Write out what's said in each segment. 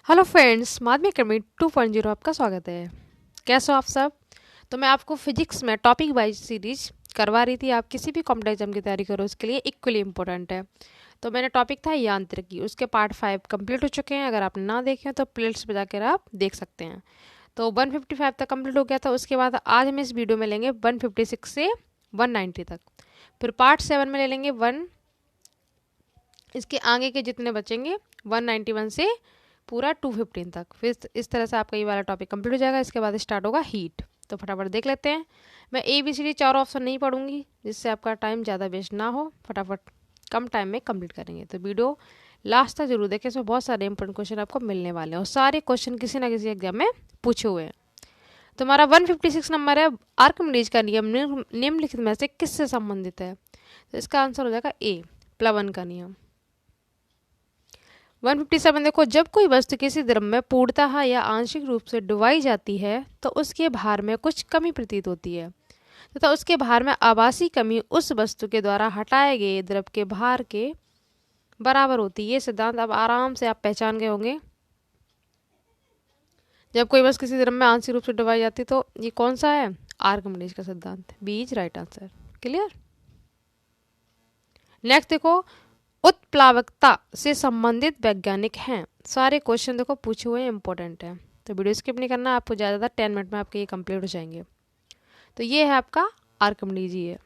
Hello friends, माध्यमिक academy 2.0 आपका स्वागत है। कैसे हो आप सब? तो मैं आपको फिजिक्स में टॉपिक वाइज सीरीज करवा रही थी। आप किसी भी कॉम्पिटेटिव एग्जाम की तैयारी करो उसके लिए इक्वली इंपॉर्टेंट है। तो मैंने टॉपिक था यांत्रिकी, उसके पार्ट 5 कंप्लीट हो चुके हैं। अगर आपने ना देखे हैं तो प्लेलिस्ट पे जाकर आप देख सकते हैं। तो 155 तक कंप्लीट हो गया था। उसके बाद आज हम इस वीडियो में लेंगे 156 से 190 तक। फिर पार्ट 7 में ले लेंगे इसके आगे के जितने बचेंगे 191 से पूरा 215 तक। फिर इस तरह से आपका ये वाला टॉपिक कंप्लीट हो जाएगा। इसके बाद स्टार्ट होगा हीट। तो फटाफट देख लेते हैं। मैं ABCD चारों ऑप्शन नहीं पढ़ूंगी जिससे आपका टाइम ज़्यादा वेस्ट ना हो। फटाफट कम टाइम में कंप्लीट करेंगे। तो वीडियो लास्ट तक जरूर देखें। इसमें बहुत सारे इंपॉर्टेंट क्वेश्चन आपको मिलने वाले हैं और सारे क्वेश्चन किसी ना किसी एग्जाम में पूछे हुए हैं। तो हमारा 156 नंबर है, आर्किमिडीज का नियम निम्नलिखित में से किससे संबंधित है? तो इसका आंसर हो जाएगा ए, प्लवन का नियम। 157 देखो, जब कोई वस्तु किसी द्रव में पूर्णतः या आंशिक रूप से डुबाई जाती है तो उसके भार में कुछ कमी प्रतीत होती है तथा उसके भार में आभासी कमी उस वस्तु के द्वारा हटाए गए द्रव के भार के बराबर होती है। ये सिद्धांत अब आराम से आप पहचान गए होंगे। जब कोई वस्तु किसी द्रव में आंशिक रूप से डुबाई जाती है तो ये कौन सा है? आर्किमिडीज का सिद्धांत। B is right answer. Clear. Next देखो, उत्प्लावकता से संबंधित वैज्ञानिक हैं। सारे क्वेश्चन देखो पूछे हुए इंपॉर्टेंट है। तो वीडियो स्किप नहीं करना, आपको ज़्यादा 10 मिनट में आपके ये कंप्लीट हो जाएंगे। तो ये है आपका आर्किमिडीज ही है।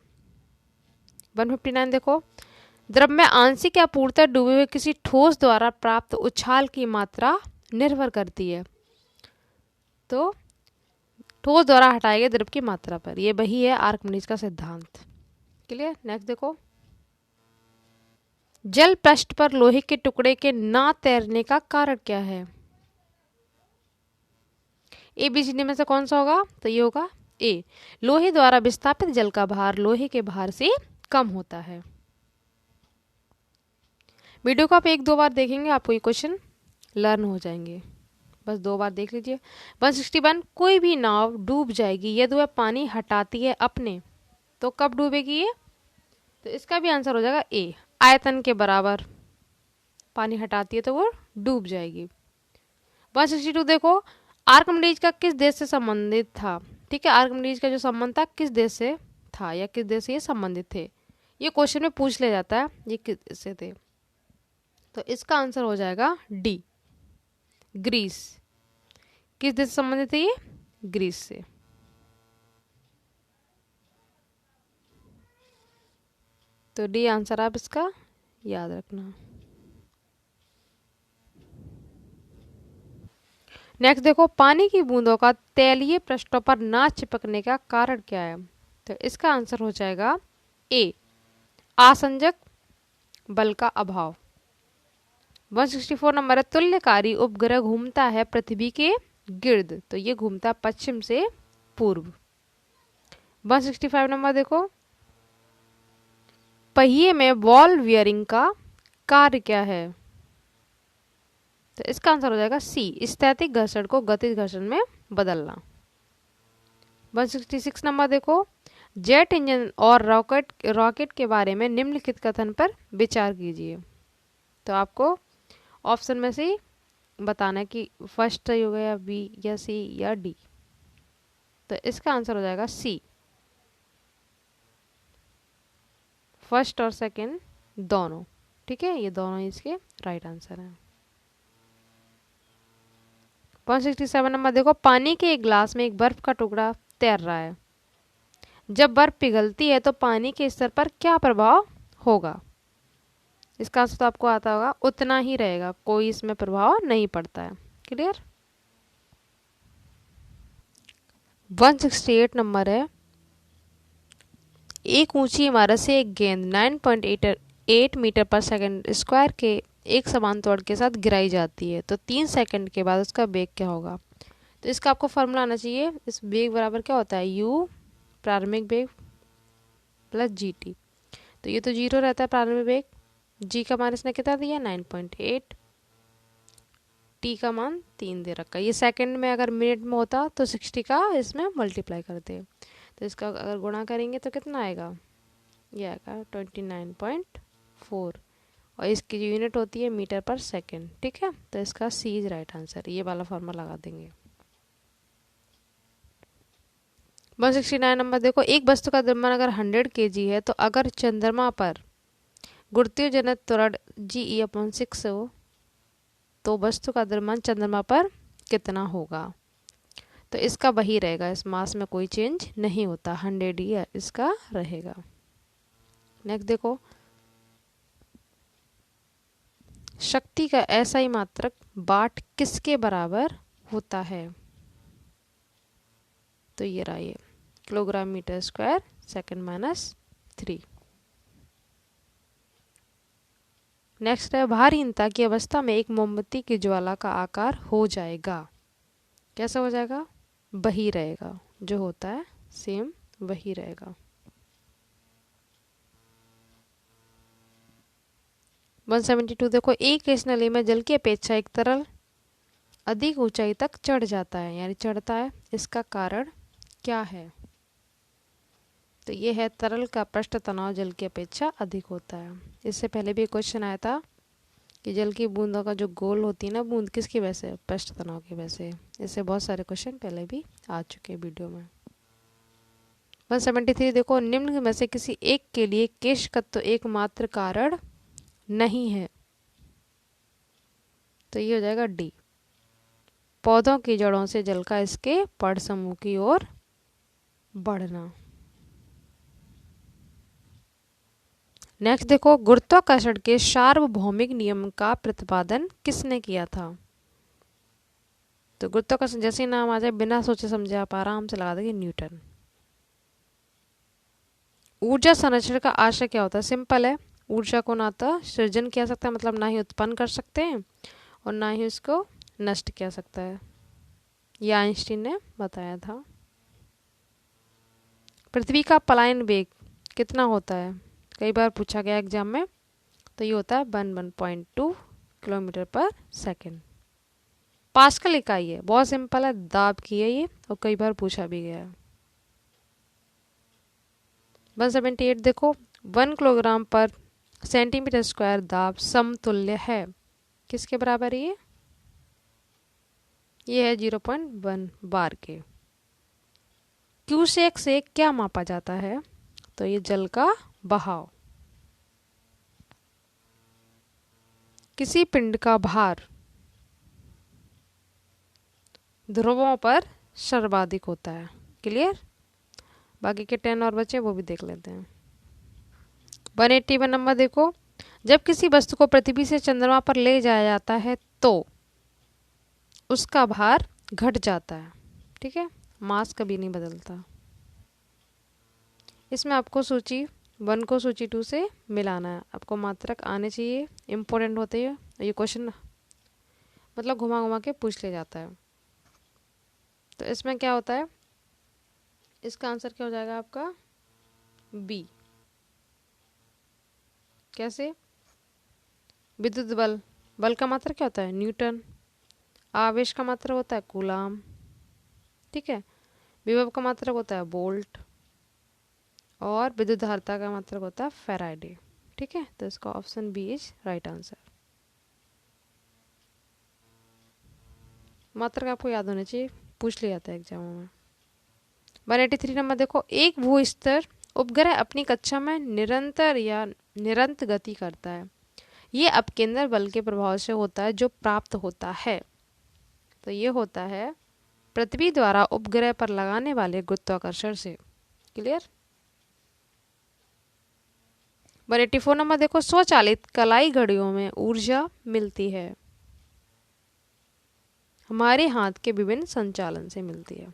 159 देखो, द्रव में आंशिक या पूर्णतः डूबे हुए किसी ठोस द्वारा प्राप्त उछाल की मात्रा निर्भर करती है। तो ठोस द्वारा हटाए गए द्रव की मात्रा पर, यह वही है आर्किमिडीज का सिद्धांत। क्लियर। नेक्स्ट देखो, जल पृष्ठ पर लोहे के टुकड़े के ना तैरने का कारण क्या है? ABCD में से कौन सा होगा? तो ये होगा ए, लोहे द्वारा विस्थापित जल का भार लोहे के भार से कम होता है। वीडियो को आप 1-2 बार देखेंगे, आपको ये क्वेश्चन लर्न हो जाएंगे। बस 2 बार देख लीजिए। 161, कोई भी नाव डूब जाएगी यदि वह पानी हटाती है अपने। तो कब डूबेगी ये? तो इसका भी आंसर हो जाएगा ए, आयतन के बराबर पानी हटाती है तो वो डूब जाएगी। 162 देखो, आर्किमिडीज का किस देश से संबंधित था? ठीक है, आर्किमिडीज का जो संबंध था किस देश से था या किस देश से ये संबंधित थे? ये क्वेश्चन में पूछ लिया जाता है, ये किस देश से थे। तो इसका आंसर हो जाएगा डी, ग्रीस। किस देश से संबंधित थे ये? ग्रीस से। तो डी आंसर आप इसका याद रखना। नेक्स्ट देखो, पानी की बूंदों का तैलीय पृष्ठों पर ना चिपकने का कारण क्या है? तो इसका आंसर हो जाएगा ए, आसंजक बल का अभाव। 164 नंबर है, तुल्यकारी उपग्रह घूमता है पृथ्वी के गिर्द। तो ये घूमता है पश्चिम से पूर्व। 165 नंबर देखो, पहिए में बॉल वियरिंग का कार्य क्या है? तो इसका आंसर हो जाएगा सी, स्थैतिक घर्षण को गतिज घर्षण में बदलना। 166 नंबर देखो, जेट इंजन और रॉकेट के बारे में निम्नलिखित कथन पर विचार कीजिए। तो आपको ऑप्शन में से बताना है कि फर्स्ट सही होगा या बी या सी या डी। तो इसका आंसर हो जाएगा सी, फर्स्ट और सेकंड दोनों। ठीक है, ये दोनों इसके राइट आंसर हैं। 167 नंबर देखो, पानी के एक ग्लास में एक बर्फ का टुकड़ा तैर रहा है। जब बर्फ पिघलती है तो पानी के स्तर पर क्या प्रभाव होगा? इसका आंसर तो आपको आता होगा, उतना ही रहेगा, कोई इसमें प्रभाव नहीं पड़ता है। क्लियर। 168 नंबर है, एक ऊंची इमारत से एक गेंद 9.8 मीटर पर सेकंड स्क्वायर के एक समान त्वरण के साथ गिराई जाती है तो 3 सेकंड के बाद उसका वेग क्या होगा? तो इसका आपको फॉर्मूला आना चाहिए। इस वेग बराबर क्या होता है? u प्रारंभिक वेग प्लस gt। तो ये तो 0 रहता है प्रारंभिक वेग, g का मान इसने कितना दिया? 9.8, t का मान 3 दे रखा है। ये सेकंड में अगर मिनट में होता तो 60 का इसमें मल्टीप्लाई करते। तो इसका अगर गुणा करेंगे तो कितना आएगा? ये आएगा 29.4 और इसकी जो यूनिट होती है मीटर पर सेकेंड। ठीक है, तो इसका सी इज राइट आंसर, ये वाला फॉर्मूला लगा देंगे। 169 नंबर देखो, एक वस्तु का द्रव्यमान अगर 100 kg है तो अगर चंद्रमा पर गुरुत्वीय जनित त्वरण GE/6 हो तो वस्तु का द्रव्यमान चंद्रमा पर कितना होगा। तो इसका वही रहेगा, इस मास में कोई चेंज नहीं होता, 100 ही इसका रहेगा। नेक्स्ट देखो, शक्ति का SI मात्रक वाट किसके बराबर होता है। तो ये रहा, ये kilogram metre square second -3। Next है, भारहीनता की अवस्था में एक मोमबत्ती की ज्वाला का आकार हो जाएगा। कैसा हो जाएगा, वही रहेगा, जो होता है सेम वही रहेगा। 172 देखो, एक इस नली में जल की अपेक्षा एक तरल अधिक ऊंचाई तक चढ़ जाता है, यानी चढ़ता है, इसका कारण क्या है। तो ये है तरल का पृष्ठ तनाव जल की अपेक्षा अधिक होता है। इससे पहले भी क्वेश्चन आया था कि जल की बूंदों का जो गोल होती है ना बूंद, किसकी वजह से, पृष्ठ तनाव की वजह से। इससे बहुत सारे क्वेश्चन पहले भी आ चुके हैं वीडियो में। 173 देखो, निम्न में से किसी एक के लिए केशकत्व एकमात्र कारण नहीं है। तो ये हो जाएगा डी, पौधों की जड़ों से जल का इसके पर्ण समूह की ओर बढ़ना। नेक्स्ट देखो, गुरुत्वाकर्षण के सार्वभौमिक नियम का प्रतिपादन किसने किया था। तो गुरुत्वाकर्षण जैसे ही नाम आ जाए बिना सोचे समझे आप आराम से लगा देंगे न्यूटन। ऊर्जा संरक्षण का आशय क्या होता है, सिंपल है, ऊर्जा को ना तो सृजन किया सकता है, मतलब ना ही उत्पन्न कर सकते हैं और ना ही उसको नष्ट किया सकता है, यह आइंस्टीन ने बताया था। पृथ्वी का पलायन वेग कितना होता है, कई बार पूछा गया एग्जाम में। तो ये होता है 1.2 किलोमीटर पर सेकेंड। पास्कल इकाई है, बहुत सिंपल है, दाब की है ये, और कई बार पूछा भी गया है। 178 देखो, 1 किलोग्राम पर सेंटीमीटर स्क्वायर दाब समतुल्य है, किसके बराबर है ये है 0.1 बार के। क्यूसेक से क्या मापा जाता है, तो ये जल का बहाव। किसी पिंड का भार ध्रुवों पर सर्वाधिक होता है, क्लियर। बाकी के 10 और बचे वो भी देख लेते हैं। 181 नंबर देखो, जब किसी वस्तु को पृथ्वी से चंद्रमा पर ले जाया जाता है तो उसका भार घट जाता है, ठीक है, मास कभी नहीं बदलता। इसमें आपको सूची 1 को सूची 2 से मिलाना है, आपको मात्रक आने चाहिए, इम्पोर्टेंट होते हैं ये क्वेश्चन, मतलब घुमा घुमा के पूछ ले जाता है। तो इसमें क्या होता है, इसका आंसर क्या हो जाएगा आपका बी। कैसे, विद्युत बल, बल का मात्रक क्या होता है न्यूटन, आवेश का मात्रक होता है कूलाम, ठीक है, विभव का मात्रक होता है वोल्ट, और विद्युत धारिता का मात्रक होता है फैराडे, ठीक है। तो इसका option B is right answer. मात्रक आपको याद होने चाहिए, पूछ लिया जाता है एग्जामों में। 183 नंबर देखो, एक भू स्तर उपग्रह अपनी कक्षा में निरंतर गति करता है, ये अपकेंद्र बल के प्रभाव से होता है जो प्राप्त होता है। तो ये होता है पृथ्वी द्वारा उपग्रह पर लगाने वाले गुरुत्वाकर्षण से, क्लियर। 184 नंबर देखो, स्वचालित कलाई घड़ियों में ऊर्जा मिलती है, हमारे हाथ के विभिन्न संचालन से मिलती है।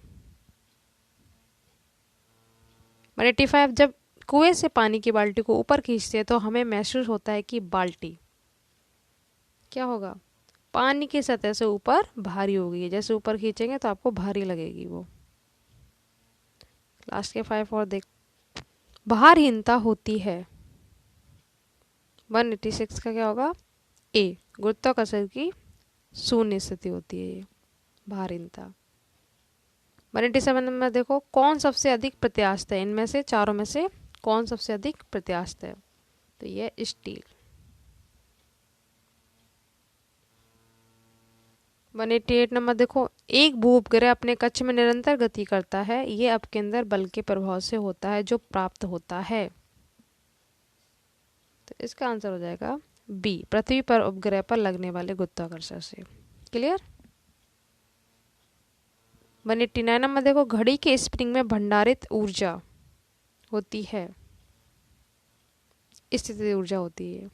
185, जब कुएं से पानी की बाल्टी को ऊपर खींचते हैं तो हमें महसूस होता है कि बाल्टी क्या होगा, पानी की सतह से ऊपर भारी हो गई है, जैसे ऊपर खींचेंगे तो आपको भारी लगेगी वो। लास्ट के 5 और देख, भारहीनता होती है, 186 का क्या होगा ए, गुरुत्वाकर्षण की शून्य स्थिति होती है ये भारहीनता। 187 में देखो, कौन सबसे अधिक प्रत्यास्थ है, इनमें से चारों में से कौन सबसे अधिक प्रत्यास्थ है, तो ये स्टील। 188 नंबर देखो, एक भूउपग्रह अपने कक्ष में निरंतर गति करता है, ये आपके अंदर बल के प्रभाव से होता है जो प्राप्त होता है। तो इसका आंसर हो जाएगा बी, पृथ्वी पर उपग्रह पर लगने वाले गुरुत्वाकर्षण से। क्लियर। 189 नंबर देखो, घड़ी के स्प्रिंग में भंडारित ऊर्जा होती है, स्थितिज ऊर्जा होती है।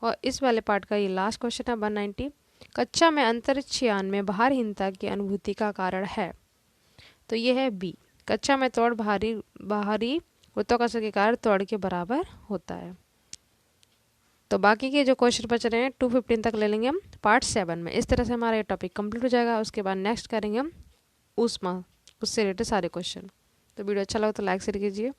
और इस वाले पार्ट का ये लास्ट क्वेश्चन है 190, कक्षा में अंतरिक्ष यान में भारहीनता की अनुभूति का कारण है। तो ये है बी, कक्षा में त्वरण बाहरी गुरुत्वाकर्षण के कारण त्वरण के बराबर होता है। तो बाकी के जो क्वेश्चन बच रहे हैं 215 तक ले लेंगे हम पार्ट 7 में। इस तरह से हमारा ये टॉपिक कंप्लीट हो जाएगा। उसके बाद नेक्स्ट करेंगे हम ऊष्मा, उससे रिलेटेड सारे क्वेश्चन। तो वीडियो अच्छा लगा तो लाइक शेयर कीजिए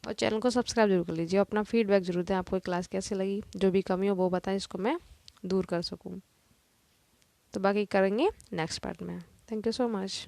और चैनल को सब्सक्राइब जरूर कर लीजिए। अपना फीडबैक जरूर दें, आपको क्लास कैसी लगी, जो भी कमी हो वो बताएं, इसको मैं दूर कर सकूँ। तो बाकी करेंगे नेक्स्ट पार्ट में। Thank you so much.